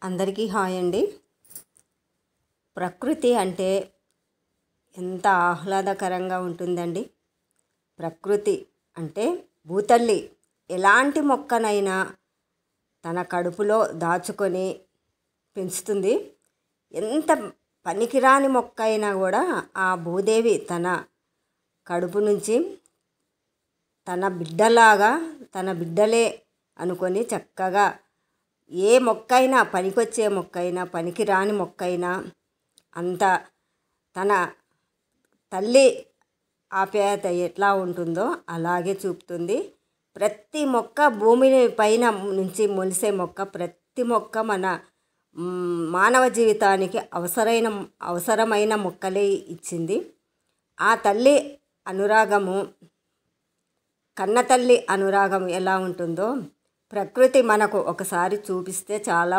అందరికీ హాయ్ అండి. ప్రకృతి అంటే ఎంత ఆహ్లాదకరంగా ఉంటుందండి. ప్రకృతి అంటే భూతల్లి ఎలాంటి మొక్కనైనా తన కడుపులో దాచుకొని పెంచుతుంది. ఎంత పనికిరాని మొక్క అయినా కూడా ఆ భూదేవి తన కడుపు నుంచి తన బిడ్డలాగా తన బిడ్డలే అనుకొని చక్కగా ఏ మొక్కైనా పనికొచ్చే మొక్కైనా పనికిరాని మొక్కైనా అంత తన తల్లి ఆప్యాయత ఎట్లా ఉంటుందో అలాగే చూపుతుంది. ప్రతి మొక్క భూమి పైన నుంచి మొలిసే మొక్క, ప్రతి మొక్క మన మానవ జీవితానికి అవసరమైన మొక్కలే ఇచ్చింది. ఆ తల్లి అనురాగము, కన్నతల్లి అనురాగం ఎలా ఉంటుందో ప్రకృతి మనకు ఒకసారి చూపిస్తే చాలా